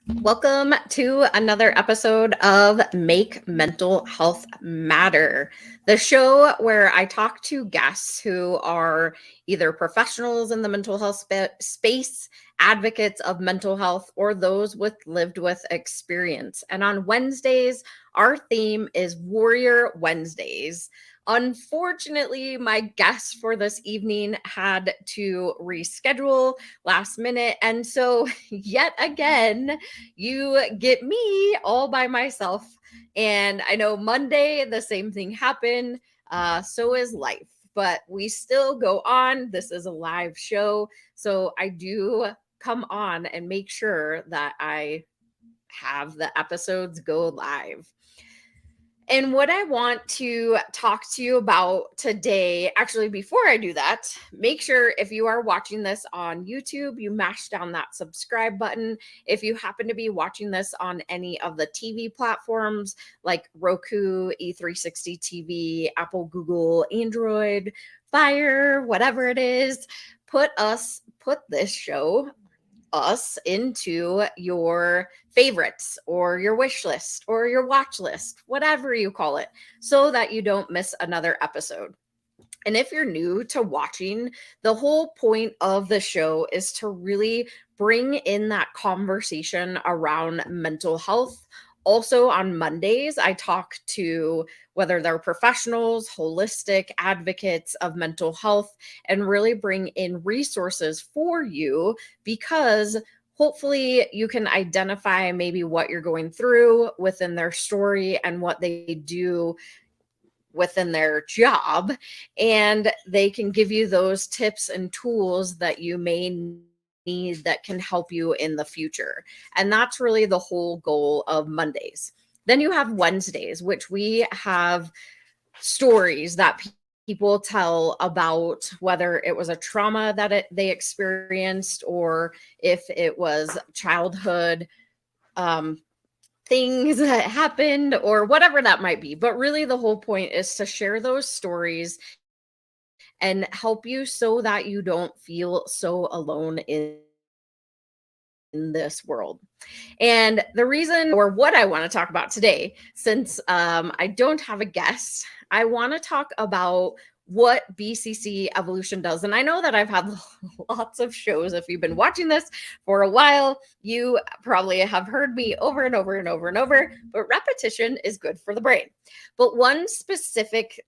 Welcome to another episode of Make Mental Health Matter, the show where I talk to guests who are either professionals in the mental health space, advocates of mental health, or those with lived with experience. And on Wednesdays, our theme is Warrior Wednesdays. Unfortunately, my guest for this evening had to reschedule last minute. And so, yet again, you get me all by myself. And I know Monday, the same thing happened. So is life, but we still go on. This is a live show. So I do come on and make sure that I have the episodes go live. And what I want to talk to you about today, actually, before I do that, make sure if you are watching this on YouTube, you mash down that subscribe button. If you happen to be watching this on any of the TV platforms like Roku, E360 TV, Apple, Google, Android, Fire, whatever it is, put this show us into your favorites or your wish list or your watch list, whatever you call it, so that you don't miss another episode. And if you're new to watching, the whole point of the show is to really bring in that conversation around mental health. Also, on Mondays, I talk to whether they're professionals, holistic advocates of mental health, and really bring in resources for you because hopefully you can identify maybe what you're going through within their story and what they do within their job, and they can give you those tips and tools that you may need that can help you in the future. And that's really the whole goal of Mondays. Then you have Wednesdays, which we have stories that people tell about whether it was a trauma that they experienced or if it was childhood things that happened or whatever that might be. But really, the whole point is to share those stories and help you so that you don't feel so alone in this world. And the reason or what I want to talk about today, since I don't have a guest, I want to talk about what BCC Evolution does. And I know that I've had lots of shows. If you've been watching this for a while, you probably have heard me over and over and over and over, but repetition is good for the brain. But one specific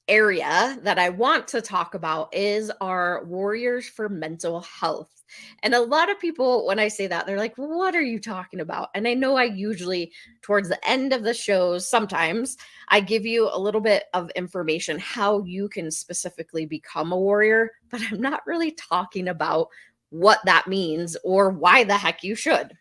area that I want to talk about is our Warriors for Mental Health. And a lot of people, when I say that, they're like, what are you talking about? And I know I usually, towards the end of the shows, sometimes I give you a little bit of information how you can specifically become a warrior, but I'm not really talking about what that means or why the heck you should.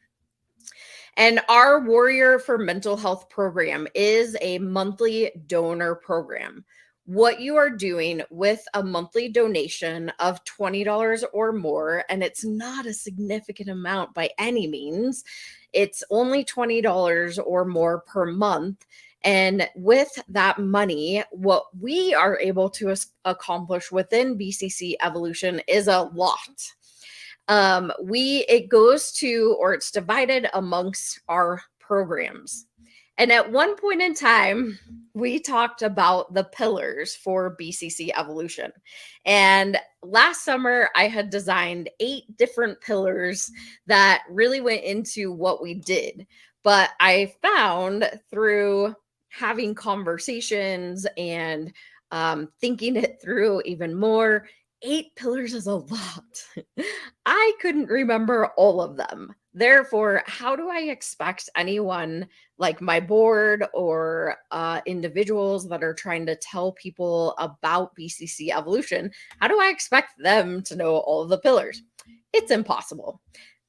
And our Warrior for Mental Health program is a monthly donor program. What you are doing with a monthly donation of $20 or more, and it's not a significant amount by any means, it's only $20 or more per month. And with that money, what we are able to accomplish within BCC Evolution is a lot. It goes to, or it's divided amongst our programs. And at one point in time, we talked about the pillars for BCC Evolution. And last summer, I had designed 8 different pillars that really went into what we did. But I found through having conversations and thinking it through even more, 8 pillars is a lot. I couldn't remember all of them. Therefore, how do I expect anyone like my board or individuals that are trying to tell people about BCC Evolution, how do I expect them to know all of the pillars? It's impossible.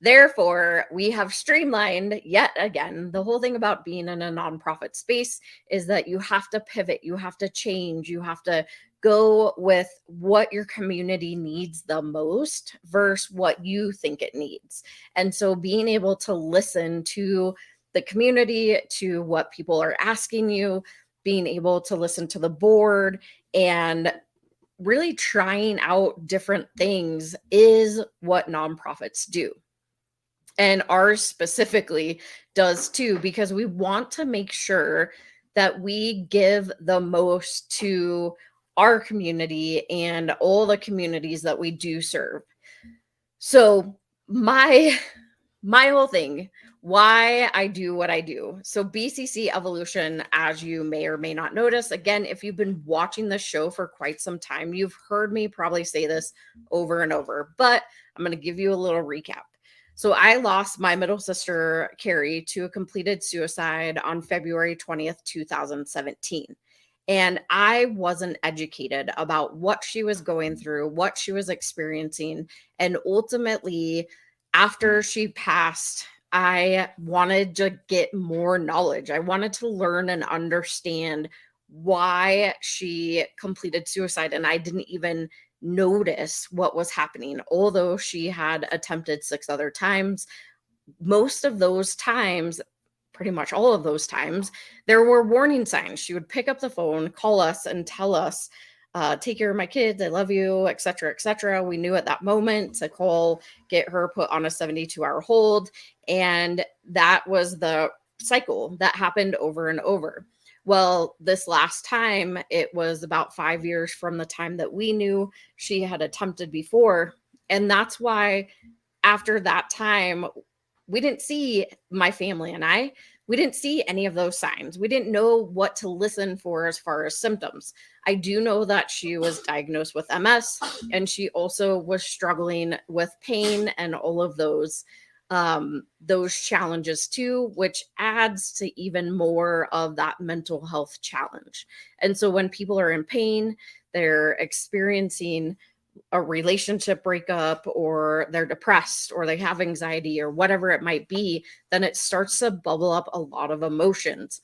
Therefore, we have streamlined yet again. The whole thing about being in a nonprofit space is that you have to pivot, you have to change, you have to go with what your community needs the most versus what you think it needs. And so being able to listen to the community, to what people are asking you, being able to listen to the board and really trying out different things is what nonprofits do. And ours specifically does too, because we want to make sure that we give the most to our community and all the communities that we do serve. So my whole thing, why I do what I do. So BCC Evolution, as you may or may not notice, again, if you've been watching the show for quite some time, you've heard me probably say this over and over, but I'm going to give you a little recap. So I lost my middle sister, Kelli, to a completed suicide on February 20th, 2017. And I wasn't educated about what she was going through, what she was experiencing. And ultimately, after she passed, I wanted to get more knowledge. I wanted to learn and understand why she completed suicide. And I didn't even notice what was happening, although she had attempted 6 other times. Most of those times, pretty much all of those times, there were warning signs. She would pick up the phone, call us, and tell us, take care of my kids, I love you, etc., etc. We knew at that moment to call, get her put on a 72-hour hold. And that was the cycle that happened over and over. Well, this last time, it was about 5 years from the time that we knew she had attempted before. And that's why after that time, we didn't see, my family and I, we didn't see any of those signs. We didn't know what to listen for as far as symptoms. I do know that she was diagnosed with MS, and she also was struggling with pain and all of those challenges too, which adds to even more of that mental health challenge. And so when people are in pain, they're experiencing a relationship breakup, or they're depressed, or they have anxiety, or whatever it might be, then it starts to bubble up a lot of emotions.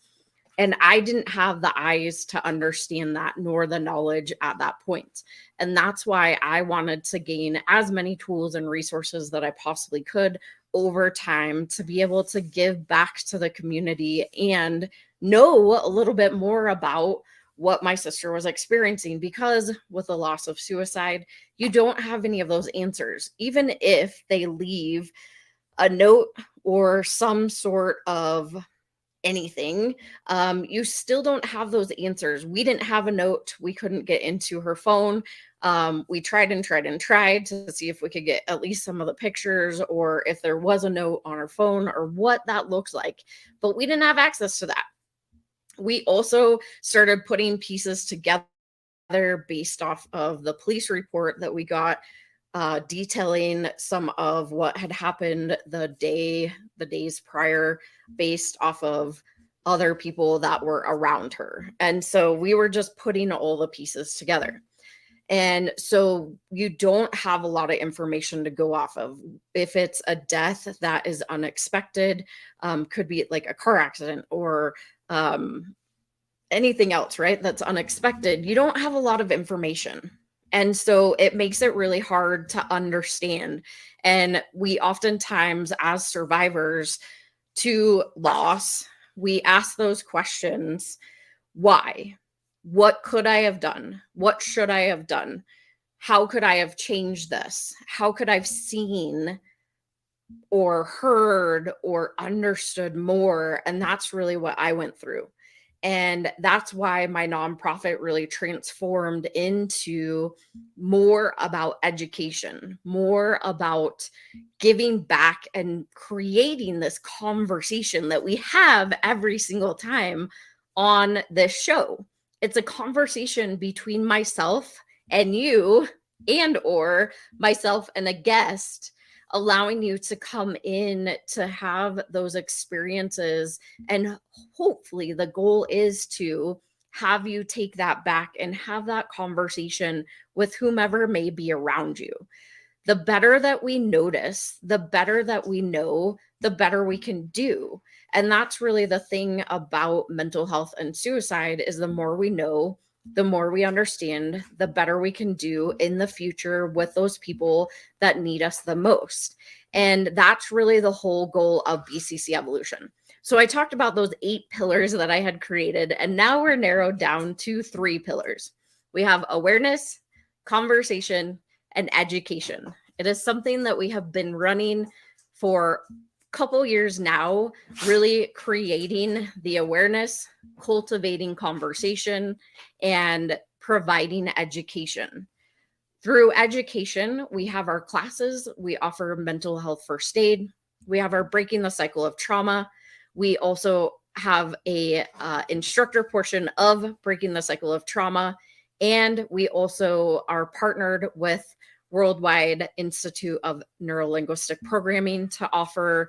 And I didn't have the eyes to understand that, nor the knowledge at that point. And that's why I wanted to gain as many tools and resources that I possibly could over time to be able to give back to the community and know a little bit more about what my sister was experiencing. Because with the loss of suicide, you don't have any of those answers. Even if they leave a note or some sort of anything, you still don't have those answers. We didn't have a note. We couldn't get into her phone. We tried and tried and tried to see if we could get at least some of the pictures, or if there was a note on her phone, or what that looks like. But we didn't have access to that. We also started putting pieces together based off of the police report that we got, detailing some of what had happened the days prior, based off of other people that were around her. And so we were just putting all the pieces together. And so you don't have a lot of information to go off of. If it's a death that is unexpected, could be like a car accident, or anything else, right? That's unexpected. You don't have a lot of information. And so it makes it really hard to understand. And we oftentimes, as survivors to loss, we ask those questions. Why? What could I have done? What should I have done? How could I have changed this? How could I have seen or heard or understood more? And that's really what I went through. And that's why my nonprofit really transformed into more about education, more about giving back and creating this conversation that we have every single time on this show. It's a conversation between myself and you, and or myself and a guest, allowing you to come in to have those experiences. And hopefully the goal is to have you take that back and have that conversation with whomever may be around you. The better that we notice, the better that we know, the better we can do. And that's really the thing about mental health and suicide, is the more we know, the more we understand, the better we can do in the future with those people that need us the most. And that's really the whole goal of BCC Evolution. So I talked about those 8 pillars that I had created, and now we're narrowed down to 3 pillars. We have awareness, conversation, and education. It is something that we have been running for couple years now, really creating the awareness, cultivating conversation, and providing education. Through education, we have our classes, we offer mental health first aid, we have our breaking the cycle of trauma. We also have a instructor portion of breaking the cycle of trauma, and we also are partnered with Worldwide Institute of Neurolinguistic Programming to offer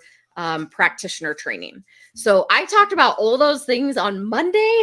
practitioner training. So I talked about all those things on Monday.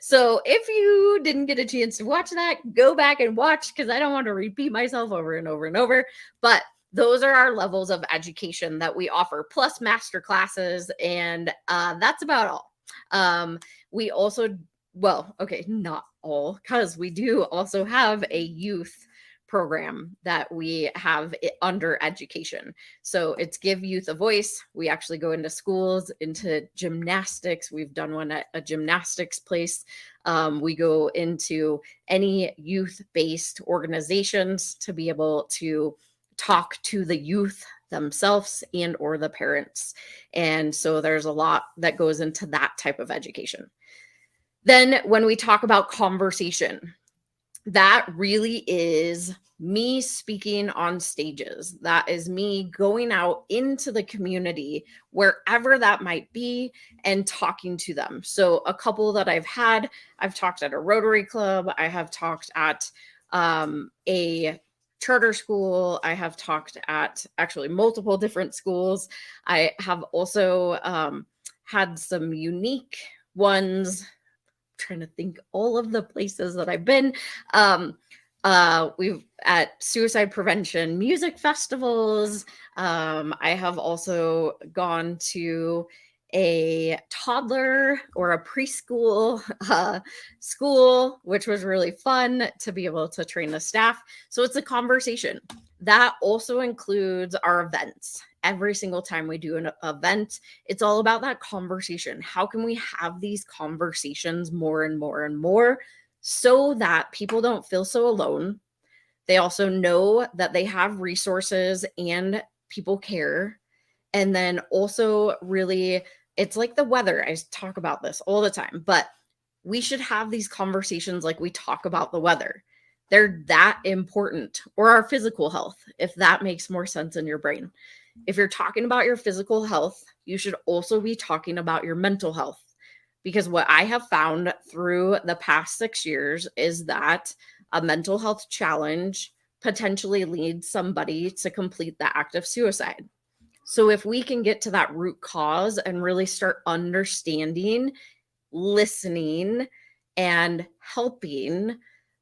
So if you didn't get a chance to watch that, go back and watch, because I don't want to repeat myself over and over and over. But those are our levels of education that we offer, plus master classes, and that's about all. We also, well, okay, not all, because we do also have a youth program that we have under education. So it's Give Youth a Voice. We actually go into schools, into gymnastics. We've done one at a gymnastics place. We go into any youth-based organizations to be able to talk to the youth themselves and or the parents. And so there's a lot that goes into that type of education. Then when we talk about conversation, that really is me speaking on stages. That is me going out into the community, wherever that might be, and talking to them. So a couple that I've talked at a Rotary Club. I have talked at a charter school. I have talked at actually multiple different schools. I have also had some unique ones. Trying to think all of the places that I've been. We've at suicide prevention music festivals. I have also gone to a toddler or a preschool school, which was really fun to be able to train the staff. So it's a conversation. That also includes our events. Every single time we do an event, it's all about that conversation. How can we have these conversations more and more and more so that people don't feel so alone? They also know that they have resources and people care. And then also really, it's like the weather. I talk about this all the time, but we should have these conversations like we talk about the weather. They're that important. Or our physical health, if that makes more sense in your brain. If you're talking about your physical health, you should also be talking about your mental health. Because what I have found through the past 6 years is that a mental health challenge potentially leads somebody to complete the act of suicide. So if we can get to that root cause and really start understanding, listening, and helping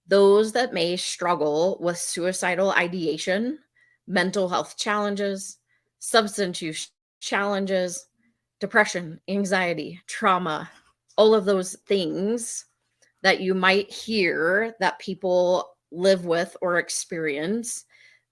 those that may struggle with suicidal ideation, mental health challenges, substance use challenges, depression, anxiety, trauma, all of those things that you might hear that people live with or experience,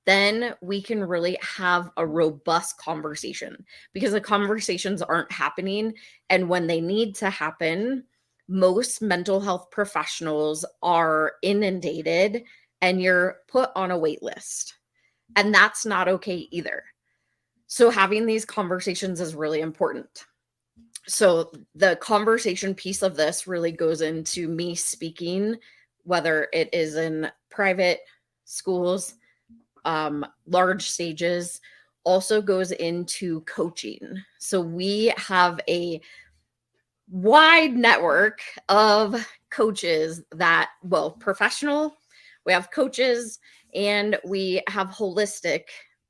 then we can really have a robust conversation, because the conversations aren't happening. And when they need to happen, most mental health professionals are inundated and you're put on a wait list. And that's not okay either. So having these conversations is really important. So the conversation piece of this really goes into me speaking, whether it is in private schools, large stages, also goes into coaching. So we have a wide network of coaches that, well, professional, we have coaches, and we have holistic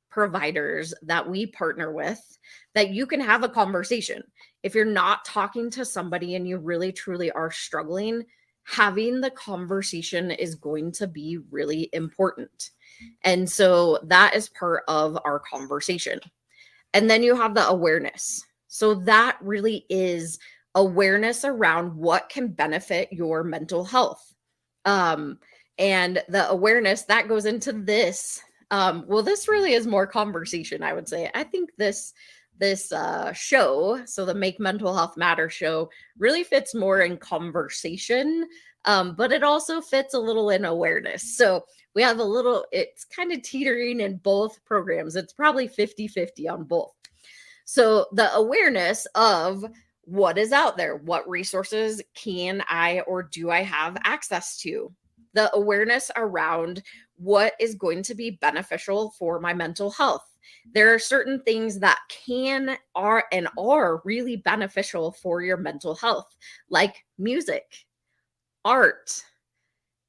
providers that we partner with that you can have a conversation. If you're not talking to somebody and you really truly are struggling, having the conversation is going to be really important. And so that is part of our conversation. And then you have the awareness. So that really is awareness around what can benefit your mental health. And the awareness that goes into this. Well, this really is more conversation, I would say. I think this show, so the Make Mental Health Matter show, really fits more in conversation, but it also fits a little in awareness. So we have a little, it's kind of teetering in both programs. It's probably 50-50 on both. So the awareness of what is out there, what resources can I or do I have access to? The awareness around what is going to be beneficial for my mental health. There are certain things that are really beneficial for your mental health, like music, art,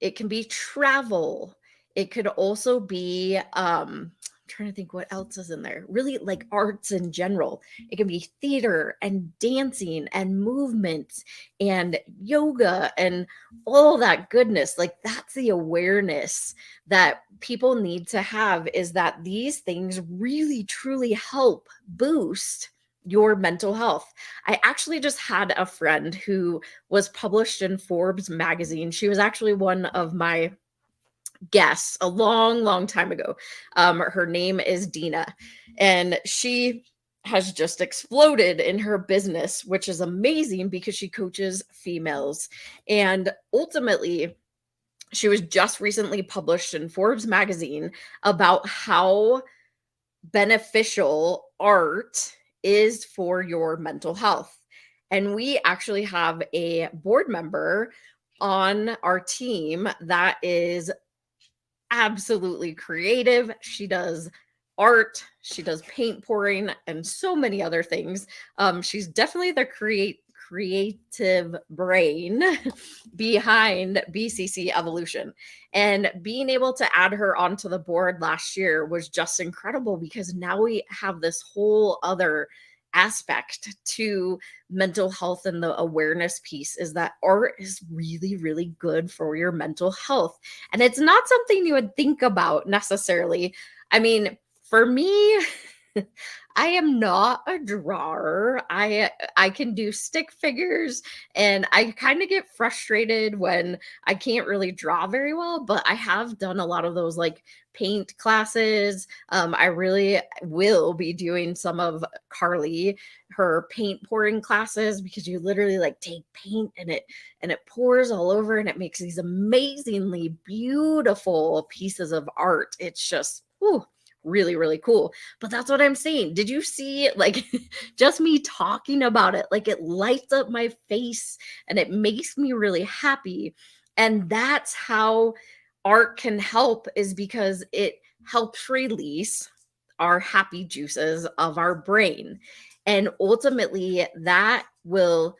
it can be travel. It could also be I'm trying to think what else is in there. Really like arts in general. It can be theater and dancing and movement and yoga and all that goodness. Like that's the awareness that people need to have, is that these things really truly help boost your mental health. I actually just had a friend who was published in Forbes magazine. She was actually one of my guests a long, long time ago. Her name is Dina, and she has just exploded in her business, which is amazing because she coaches females. And ultimately, she was just recently published in Forbes magazine about how beneficial art is for your mental health. And we actually have a board member on our team that is absolutely creative. She does art, she does paint pouring, and so many other things. She's definitely the creative brain behind BCC Evolution. And being able to add her onto the board last year was just incredible, because now we have this whole other aspect to mental health, and the awareness piece is that art is really, really good for your mental health. And it's not something you would think about necessarily. I mean, for me, I am not a drawer. I can do stick figures, and I kind of get frustrated when I can't really draw very well, but I have done a lot of those like paint classes. I really will be doing some of Carly, her paint pouring classes, because you literally like take paint and it pours all over and it makes these amazingly beautiful pieces of art. It's just really, really cool. But that's what I'm saying. Did you see, like, just me talking about it, like it lights up my face and it makes me really happy. And that's how art can help, is because it helps release our happy juices of our brain. And ultimately, that will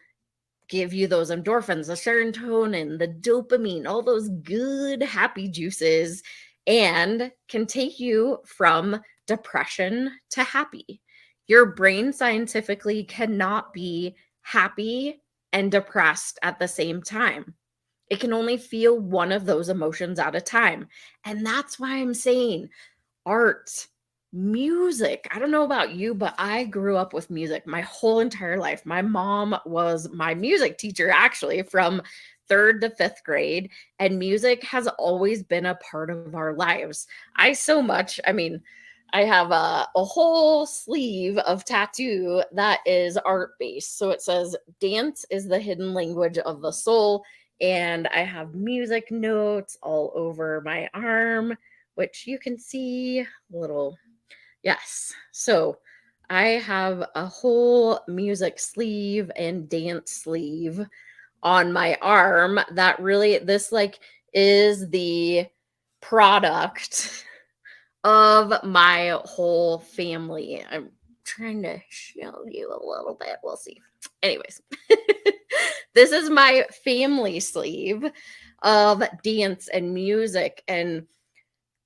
give you those endorphins, the serotonin, the dopamine, all those good, happy juices, and can take you from depression to happy. Your brain scientifically cannot be happy and depressed at the same time. It can only feel one of those emotions at a time. And that's why I'm saying art, music. I don't know about you, but I grew up with music my whole entire life. My mom was my music teacher, actually, from third to fifth grade, and music has always been a part of our lives. I mean, I have a whole sleeve of tattoo that is art based. So it says, "Dance is the hidden language of the soul." And I have music notes all over my arm, which you can see a little. Yes. So I have a whole music sleeve and dance sleeve on my arm that really, this like is the product of my whole family. I'm trying to show you a little bit. We'll see. Anyways, this is my family sleeve of dance and music, and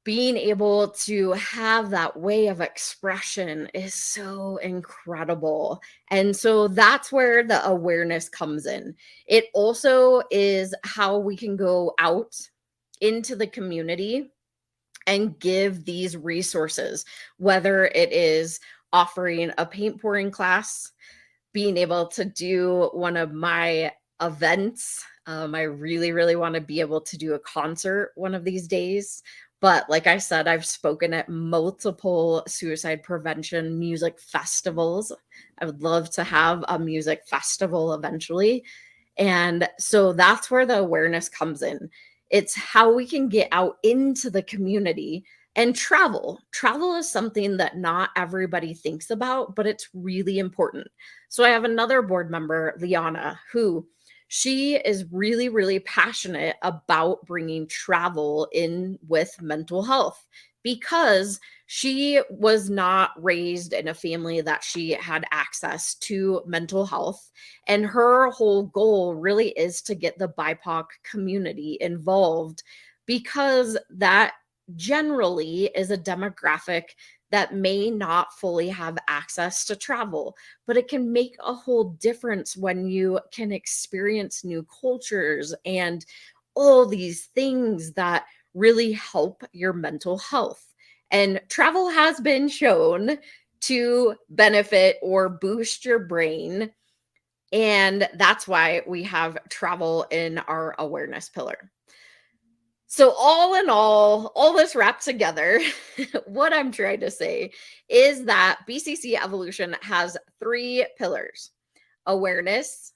being able to have that way of expression is so incredible. And so that's where the awareness comes in. It also is how we can go out into the community and give these resources, whether it is offering a paint pouring class, being able to do one of my events. I really, really want to be able to do a concert one of these days. But like I said, I've spoken at multiple suicide prevention music festivals. I would love to have a music festival eventually. And so that's where the awareness comes in. It's how we can get out into the community And travel is something that not everybody thinks about, but it's really important. So I have another board member, Liana, who she is really, really passionate about bringing travel in with mental health because she was not raised in a family that she had access to mental health. And her whole goal really is to get the BIPOC community involved because that generally is a demographic that may not fully have access to travel, but it can make a whole difference when you can experience new cultures and all these things that really help your mental health. And travel has been shown to benefit or boost your brain. And that's why we have travel in our awareness pillar. So, all in all this wrapped together, what I'm trying to say is that BCC Evolution has 3 pillars: awareness,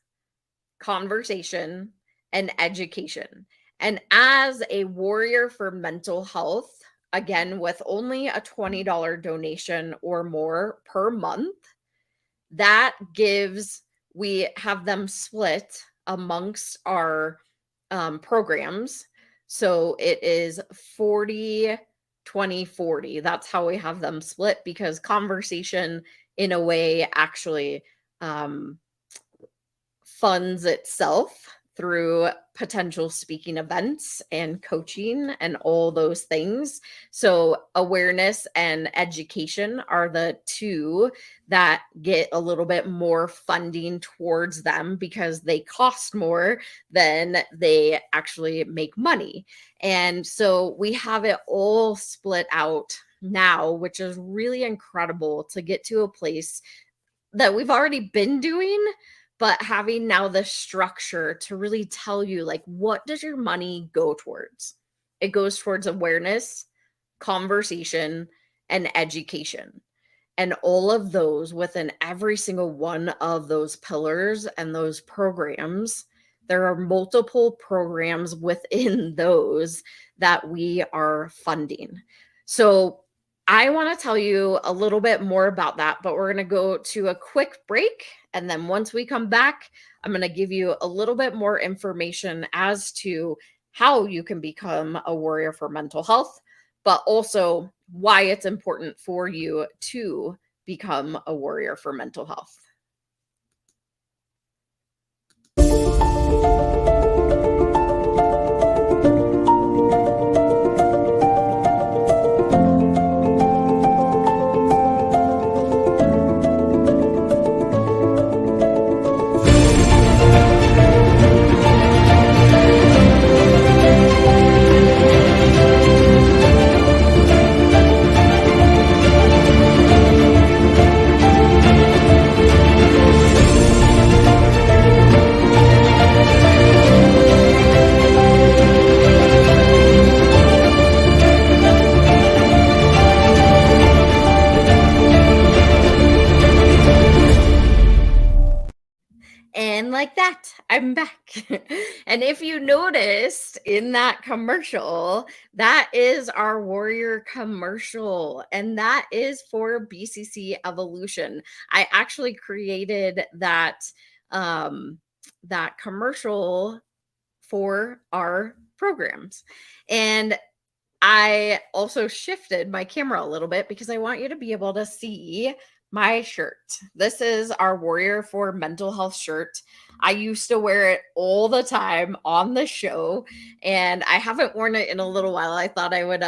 conversation, and education. And as a warrior for mental health, again, with only a $20 donation or more per month, that gives, we have them split amongst our programs. So it is 40, 20, 40. That's how we have them split because conversation, in a way, actually funds itself through potential speaking events and coaching and all those things. So awareness and education are the 2 that get a little bit more funding towards them because they cost more than they actually make money. And so we have it all split out now, which is really incredible to get to a place that we've already been doing, but having now the structure to really tell you, like, what does your money go towards? It goes towards awareness, conversation, and education. And all of those within every single one of those pillars and those programs, there are multiple programs within those that we are funding. So I want to tell you a little bit more about that, but we're going to go to a quick break. And then once we come back, I'm going to give you a little bit more information as to how you can become a warrior for mental health, but also why it's important for you to become a warrior for mental health. And like that, I'm back. And if you noticed in that commercial, that is our warrior commercial, and that is for BCC Evolution. I actually created that that commercial for our programs. And I also shifted my camera a little bit because I want you to be able to see my shirt. This is our Warrior for Mental Health shirt. I used to wear it all the time on the show, and I haven't worn it in a little while. I thought I would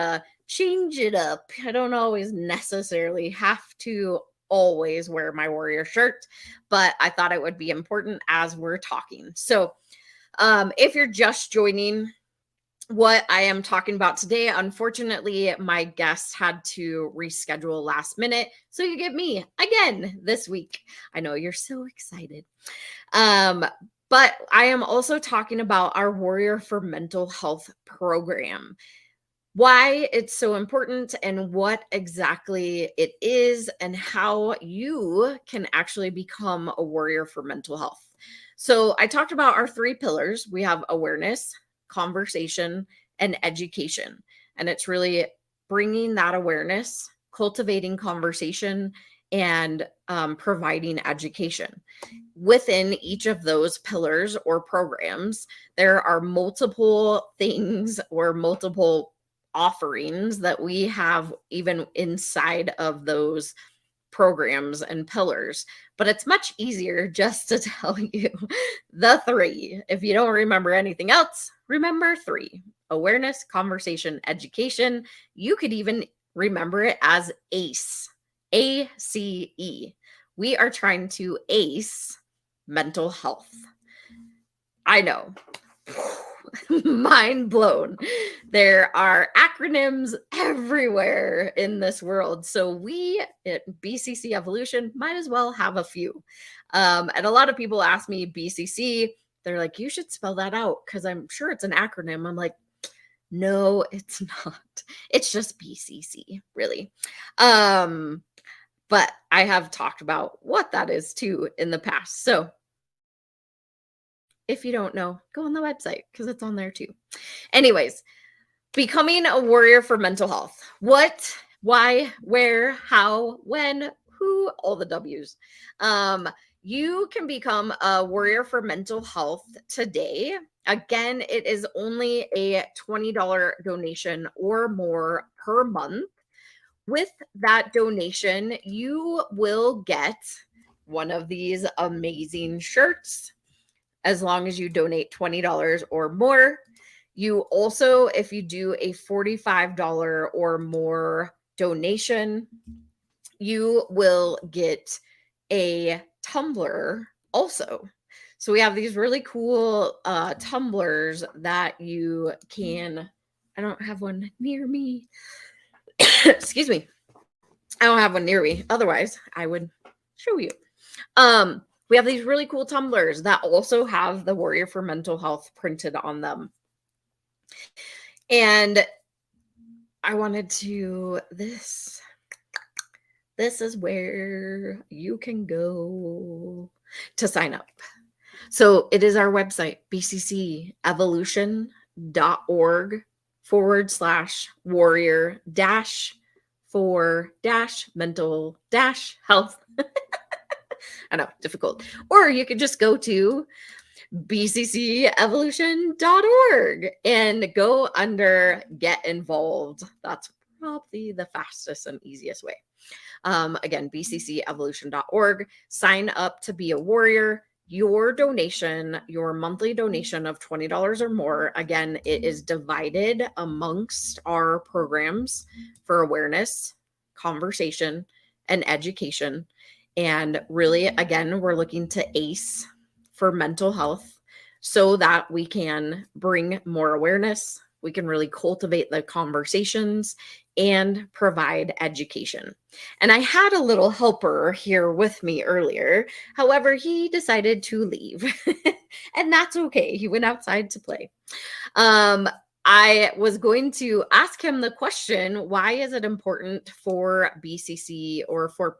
change it up. I don't always necessarily have to always wear my Warrior shirt, but I thought it would be important as we're talking. So if you're just joining, what I am talking about today, unfortunately, my guest had to reschedule last minute. So you get me again this week. I know you're so excited. But I am also talking about our Warrior for Mental Health program, why it's so important and what exactly it is and how you can actually become a warrior for mental health. So I talked about our 3 pillars. We have awareness, conversation, and education. And it's really bringing that awareness, cultivating conversation, and providing education. Within each of those pillars or programs, there are multiple things or multiple offerings that we have even inside of those programs and pillars. But it's much easier just to tell you the three. If you don't remember anything else, remember three: awareness, conversation, education. You could even remember it as ACE, ACE. We are trying to ace mental health. I know. Mind blown. There are acronyms everywhere in this world. So we at BCC Evolution might as well have a few. And a lot of people ask me BCC. They're like, you should spell that out because I'm sure it's an acronym. I'm like, no, it's not. It's just BCC, really. But I have talked about what that is too in the past. So if you don't know, go on the website because it's on there too. Anyways, becoming a warrior for mental health. What, why, where, how, when, who, all the W's. You can become a warrior for mental health today. Again, it is only a $20 donation or more per month. With that donation, you will get one of these amazing shirts as long as you donate $20 or more. You also, if you do a $45 or more donation, you will get a tumbler also. So we have these really cool tumblers that you can, I don't have one near me. Excuse me. I don't have one near me. Otherwise, I would show you. We have these really cool tumblers that also have the Warrior for Mental Health printed on them. And I wanted to, this is where you can go to sign up. So it is our website, bccevolution.org/warrior for mental health. I know, difficult. Or you could just go to bccevolution.org and go under get involved. That's probably the fastest and easiest way. Again, bccevolution.org. Sign up to be a warrior. Your donation, your monthly donation of $20 or more, again, it is divided amongst our programs for awareness, conversation, and education. And really, again, we're looking to ACE for mental health so that we can bring more awareness, we can really cultivate the conversations and provide education. And I had a little helper here with me earlier. However, he decided to leave and that's okay. He went outside to play. I was going to ask him the question, why is it important for BCC or for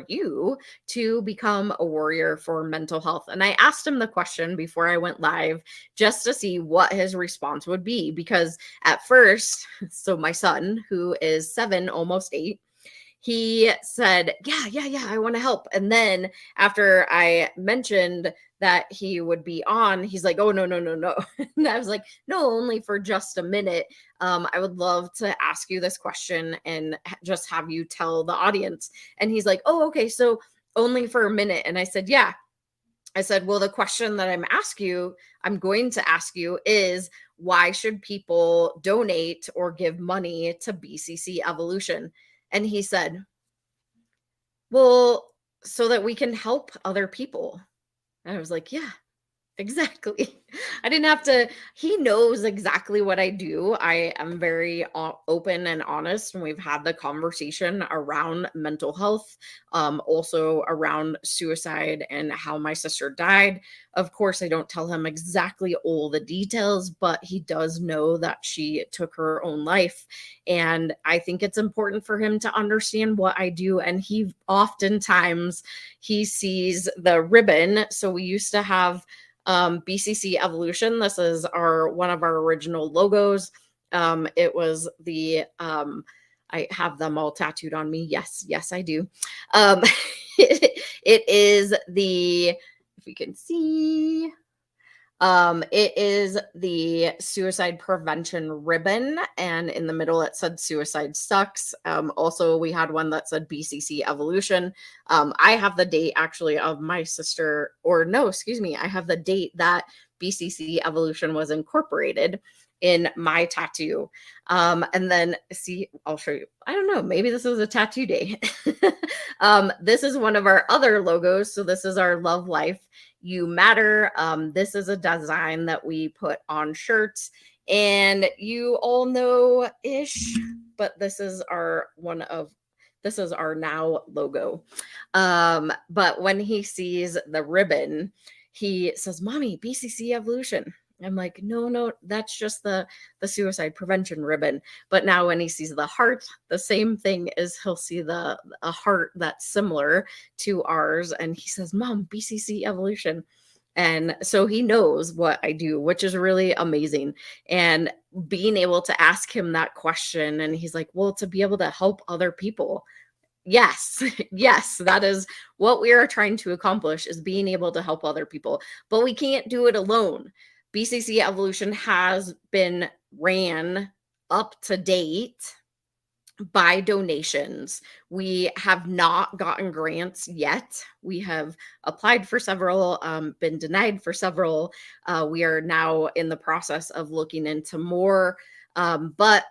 you to become a warrior for mental health? And I asked him the question before I went live just to see what his response would be, because at first, so my son, who is 7, almost 8, he said, yeah, I want to help. And then after I mentioned that he would be on, he's like, oh, no. And I was like, no, only for just a minute. I would love to ask you this question and just have you tell the audience. And he's like, oh, okay, so only for a minute. And I said, yeah. I said, well, the question that I'm going to ask you is, why should people donate or give money to BCC Evolution? And he said, well, so that we can help other people. And I was like, yeah, exactly. I didn't have to, he knows exactly what I do. I am very open and honest, and we've had the conversation around mental health, also around suicide and how my sister died. Of course, I don't tell him exactly all the details, but he does know that she took her own life. And I think it's important for him to understand what I do. And he oftentimes, he sees the ribbon. So we used to have BCC Evolution. This is one of our original logos. It was the I have them all tattooed on me. Yes, I do. Um, it is the, if you can see, it is the suicide prevention ribbon, and in the middle it said suicide sucks. Also, we had one that said BCC Evolution. I have the date actually of my sister, or no, excuse me, I have the date that BCC Evolution was incorporated in my tattoo. And then see, I'll show you. I don't know, maybe this is a tattoo day. This is one of our other logos. So this is our Love Life You Matter. This is a design that we put on shirts, and you all know ish, but this is our this is our now logo. But when he sees the ribbon, he says, "Mommy, BCC Evolution." I'm like, no, that's just the suicide prevention ribbon. But now when he sees the heart, the same thing is he'll see a heart that's similar to ours, and he says, "Mom, BCC Evolution." And so he knows what I do, which is really amazing. And being able to ask him that question, and he's like, "Well, to be able to help other people." Yes, yes, that is what we are trying to accomplish, is being able to help other people. But we can't do it alone. BCC Evolution has been ran up to date by donations. We have not gotten grants yet. We have applied for several, been denied for several. We are now in the process of looking into more, but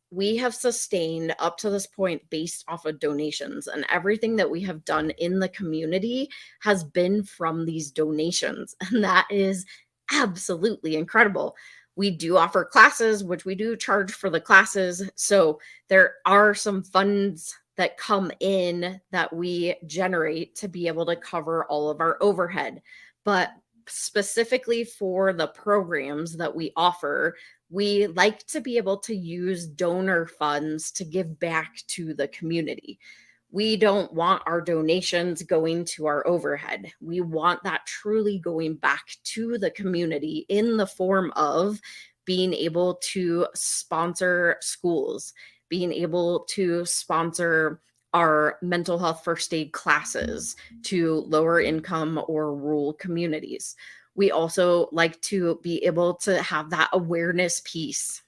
we have sustained up to this point based off of donations, and everything that we have done in the community has been from these donations. And that is absolutely incredible. We do offer classes, which we do charge for the classes. So there are some funds that come in that we generate to be able to cover all of our overhead. But specifically for the programs that we offer, we like to be able to use donor funds to give back to the community. We don't want our donations going to our overhead. We want that truly going back to the community in the form of being able to sponsor schools, being able to sponsor our mental health first aid classes to lower income or rural communities. We also like to be able to have that awareness piece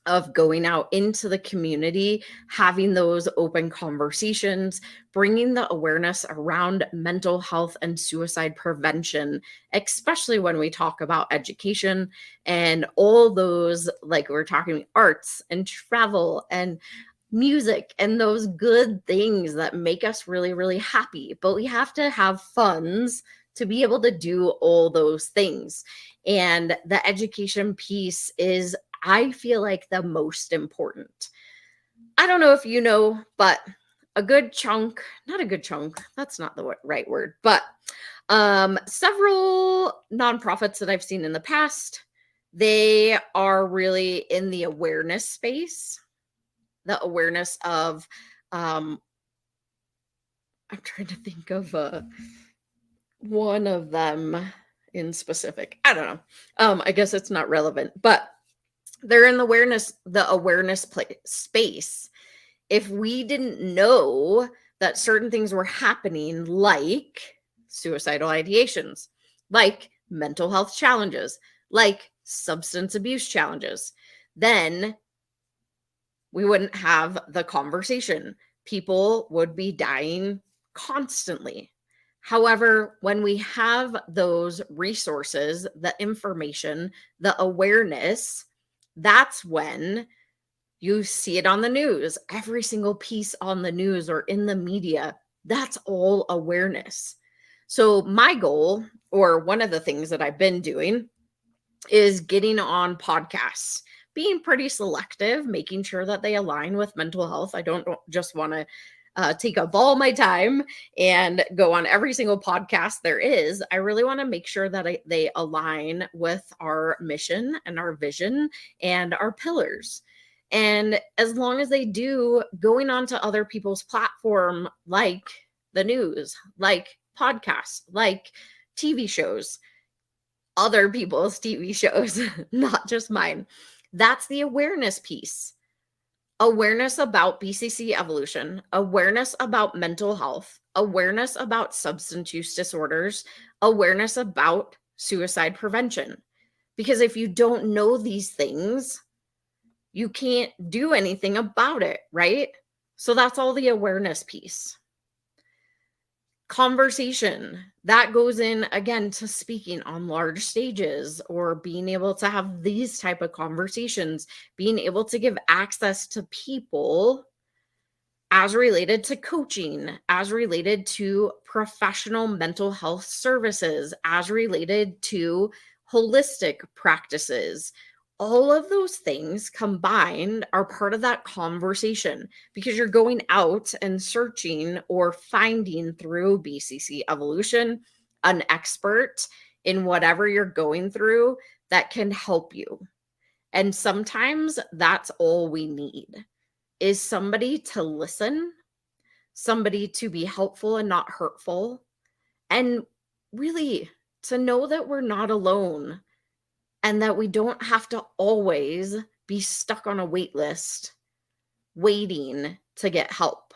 of going out into the community, having those open conversations, bringing the awareness around mental health and suicide prevention, especially when we talk about education and all those, like we're talking arts and travel and music and those good things that make us really, really happy. But we have to have funds to be able to do all those things. And the education piece is, I feel like, the most important. I don't know if you know, but a good chunk, not a good chunk, that's not the right word, but several nonprofits that I've seen in the past, they are really in the awareness space, the awareness of, I'm trying to think of one of them in specific. I don't know. I guess it's not relevant, but they're in the awareness space. If we didn't know that certain things were happening, like suicidal ideations, like mental health challenges, like substance abuse challenges, then we wouldn't have the conversation. People would be dying constantly. However, when we have those resources, the information, the awareness, that's when you see it on the news. Every single piece on the news or in the media, that's all awareness. So my goal, or one of the things that I've been doing, is getting on podcasts, being pretty selective, making sure that they align with mental health. I don't just want to take up all my time and go on every single podcast there is. I really want to make sure that they align with our mission and our vision and our pillars. And as long as they do, going on to other people's platform, like the news, like podcasts, like TV shows, other people's TV shows, not just mine, That's the awareness piece. Awareness about BCC evolution, awareness about mental health, awareness about substance use disorders, awareness about suicide prevention. Because if you don't know these things, you can't do anything about it, right? So that's all the awareness piece. Conversation, that goes in again to speaking on large stages or being able to have these type of conversations, being able to give access to people as related to coaching, as related to professional mental health services, as related to holistic practices. All of those things combined are part of that conversation because you're going out and searching or finding through BCC Evolution an expert in whatever you're going through that can help you. And sometimes that's all we need is somebody to listen, somebody to be helpful and not hurtful, and really to know that we're not alone and that we don't have to always be stuck on a wait list waiting to get help.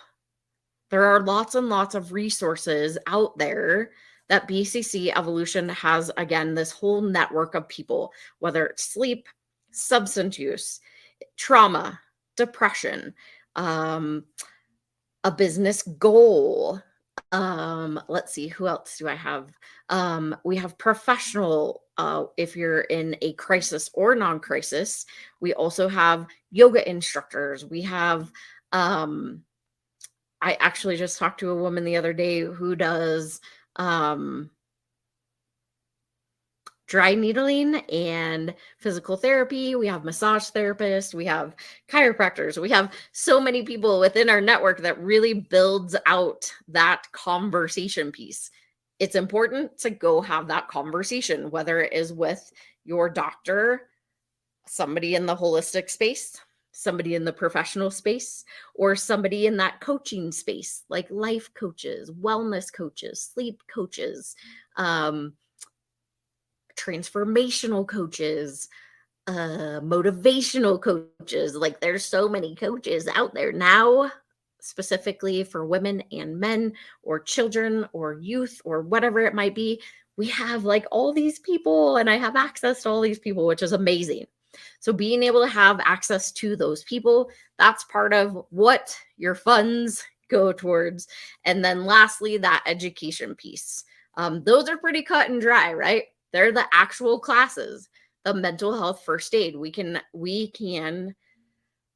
There are lots and lots of resources out there that BCC Evolution has, again, this whole network of people, whether it's sleep, substance use, trauma, depression, a business goal. Let's see, who else do I have? We have professional, if you're in a crisis or non-crisis. We also have yoga instructors. We have, I actually just talked to a woman the other day who does dry needling and physical therapy. We have massage therapists. We have chiropractors. We have so many people within our network that really builds out that conversation piece. It's important to go have that conversation, whether it is with your doctor, somebody in the holistic space, somebody in the professional space, or somebody in that coaching space, like life coaches, wellness coaches, sleep coaches, transformational coaches, motivational coaches. Like there's so many coaches out there now, specifically for women and men or children or youth or whatever it might be. We have like all these people, and I have access to all these people, which is amazing. So being able to have access to those people, that's part of what your funds go towards. And then lastly, that education piece. Those are pretty cut and dry, right? They're the actual classes, the mental health first aid. We can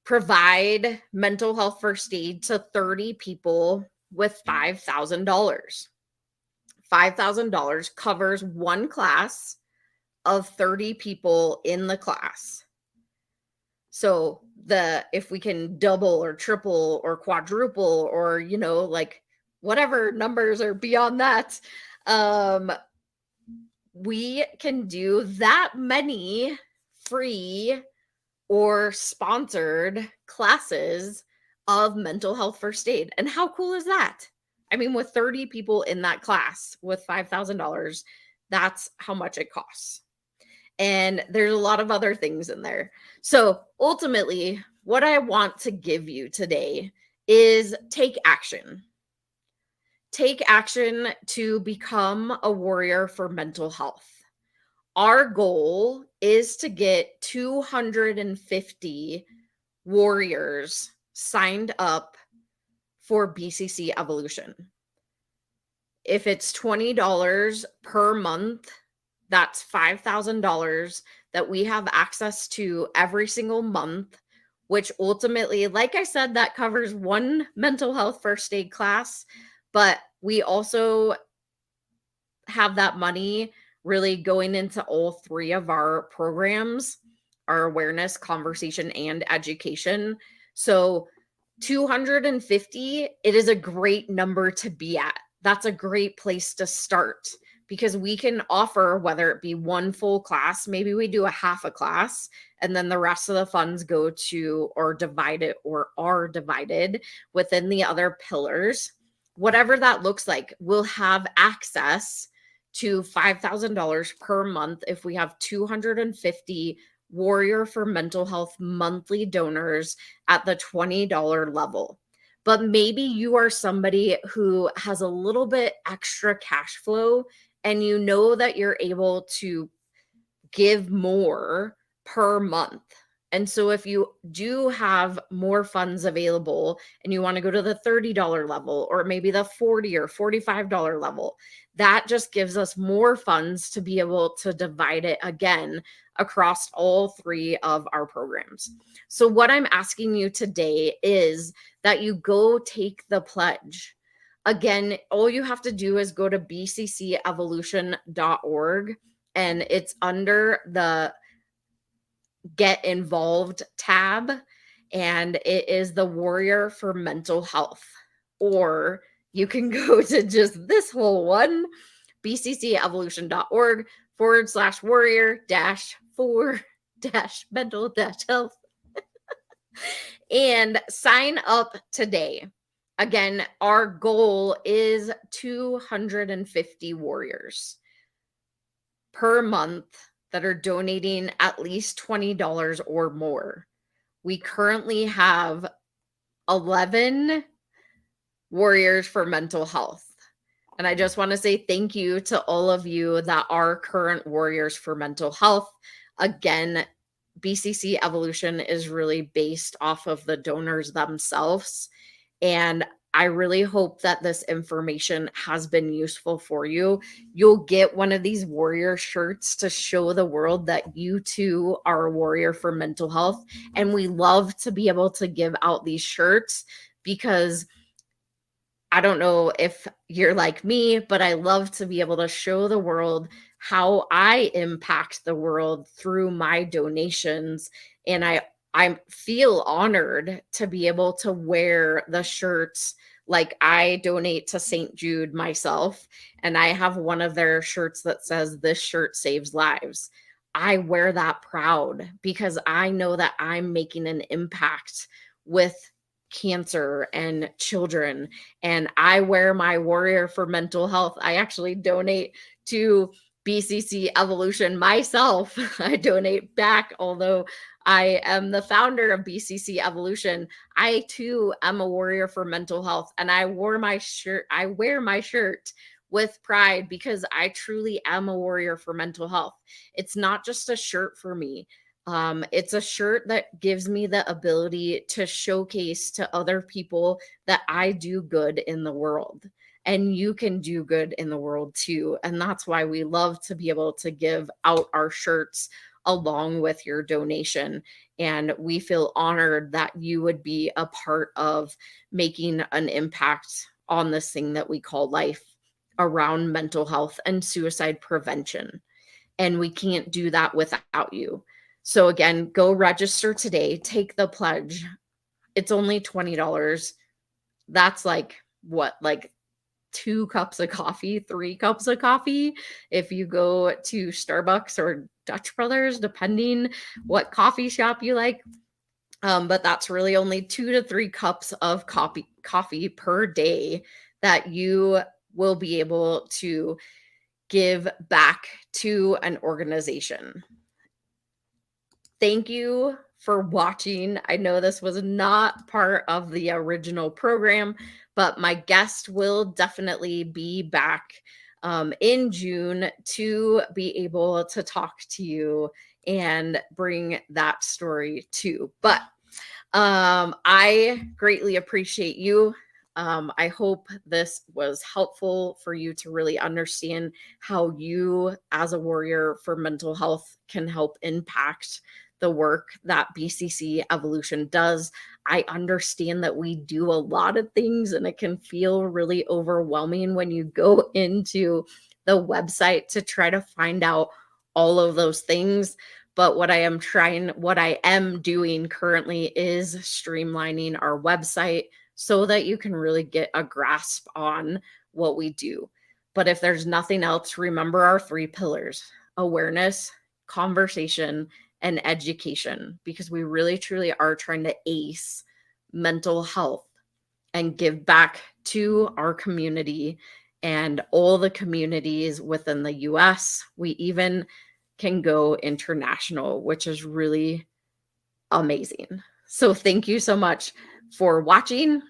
provide mental health first aid to 30 people with $5,000. $5,000 covers one class of 30 people in the class. So if we can double or triple or quadruple or, like whatever numbers are beyond that, we can do that many free or sponsored classes of mental health first aid. And how cool is that? I mean, with 30 people in that class with $5,000, that's how much it costs. And there's a lot of other things in there. So ultimately, what I want to give you today is take action. Take action to become a warrior for mental health. Our goal is to get 250 warriors signed up for BCC Evolution. If it's $20 per month, that's $5,000 that we have access to every single month, which ultimately, like I said, that covers one mental health first aid class, but we also have that money really going into all three of our programs, our awareness, conversation, and education. So 250, it is a great number to be at. That's a great place to start because we can offer, whether it be one full class, maybe we do a half a class, and then the rest of the funds go to or are divided within the other pillars. Whatever that looks like, we'll have access to $5,000 per month if we have 250 Warrior for Mental Health monthly donors at the $20 level. But maybe you are somebody who has a little bit extra cash flow and you know that you're able to give more per month. And so if you do have more funds available and you want to go to the $30 level or maybe the $40 or $45 level, that just gives us more funds to be able to divide it again across all three of our programs. So what I'm asking you today is that you go take the pledge. Again, all you have to do is go to bccevolution.org and it's under the Get Involved tab, and it is the Warrior for Mental Health. Or you can go to just this whole one, bccevolution.org/warrior-for-mental-health and sign up today. Again, our goal is 250 warriors per month that are donating at least $20 or more. We currently have 11 warriors for mental health. And I just want to say thank you to all of you that are current warriors for mental health. Again, BCC Evolution is really based off of the donors themselves. And I really hope that this information has been useful for you. You'll get one of these warrior shirts to show the world that you too are a warrior for mental health. And we love to be able to give out these shirts because I don't know if you're like me, but I love to be able to show the world how I impact the world through my donations. And I feel honored to be able to wear the shirts. Like I donate to St. Jude myself, and I have one of their shirts that says, "This shirt saves lives." I wear that proud because I know that I'm making an impact with cancer and children. And I wear my Warrior for Mental Health. I actually donate to BCC Evolution myself. I donate back, although I am the founder of BCC Evolution. I too am a warrior for mental health, and I wear my shirt with pride because I truly am a warrior for mental health. It's not just a shirt for me. It's a shirt that gives me the ability to showcase to other people that I do good in the world. And you can do good in the world too. And that's why we love to be able to give out our shirts along with your donation. And we feel honored that you would be a part of making an impact on this thing that we call life around mental health and suicide prevention. And we can't do that without you. So again, go register today, take the pledge. It's only $20. That's like what, like 2 cups of coffee, 3 cups of coffee if you go to Starbucks or Dutch Brothers, depending what coffee shop you like. But that's really only 2 to 3 cups of coffee per day that you will be able to give back to an organization. Thank you for watching. I know this was not part of the original program, but my guest will definitely be back in June to be able to talk to you and bring that story too. But I greatly appreciate you. I hope this was helpful for you to really understand how you, as a warrior for mental health, can help impact the work that BCC Evolution does. I understand that we do a lot of things and it can feel really overwhelming when you go into the website to try to find out all of those things. But what I am doing currently is streamlining our website so that you can really get a grasp on what we do. But if there's nothing else, remember our 3 pillars: awareness, conversation, and education, because we really truly are trying to ace mental health and give back to our community and all the communities within the US. We even can go international, which is really amazing. So thank you so much for watching.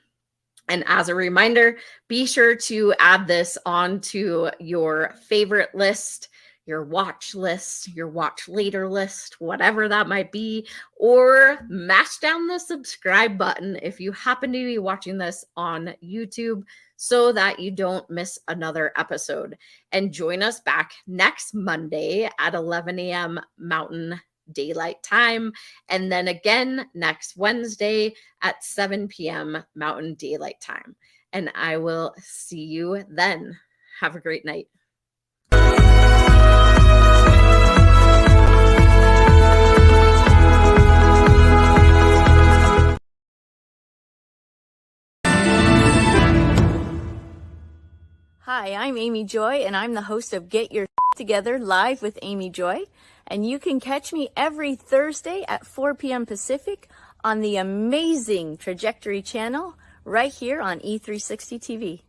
And as a reminder, be sure to add this onto your favorite list, your watch list, your watch later list, whatever that might be, or mash down the subscribe button if you happen to be watching this on YouTube so that you don't miss another episode. And join us back next Monday at 11 a.m. Mountain Daylight Time, and then again next Wednesday at 7 p.m. Mountain Daylight Time. And I will see you then. Have a great night. Hi, I'm Amy Joy, and I'm the host of Get Your Together Live with Amy Joy. And you can catch me every Thursday at 4 p.m. Pacific on the amazing Trajectory channel right here on E360 TV.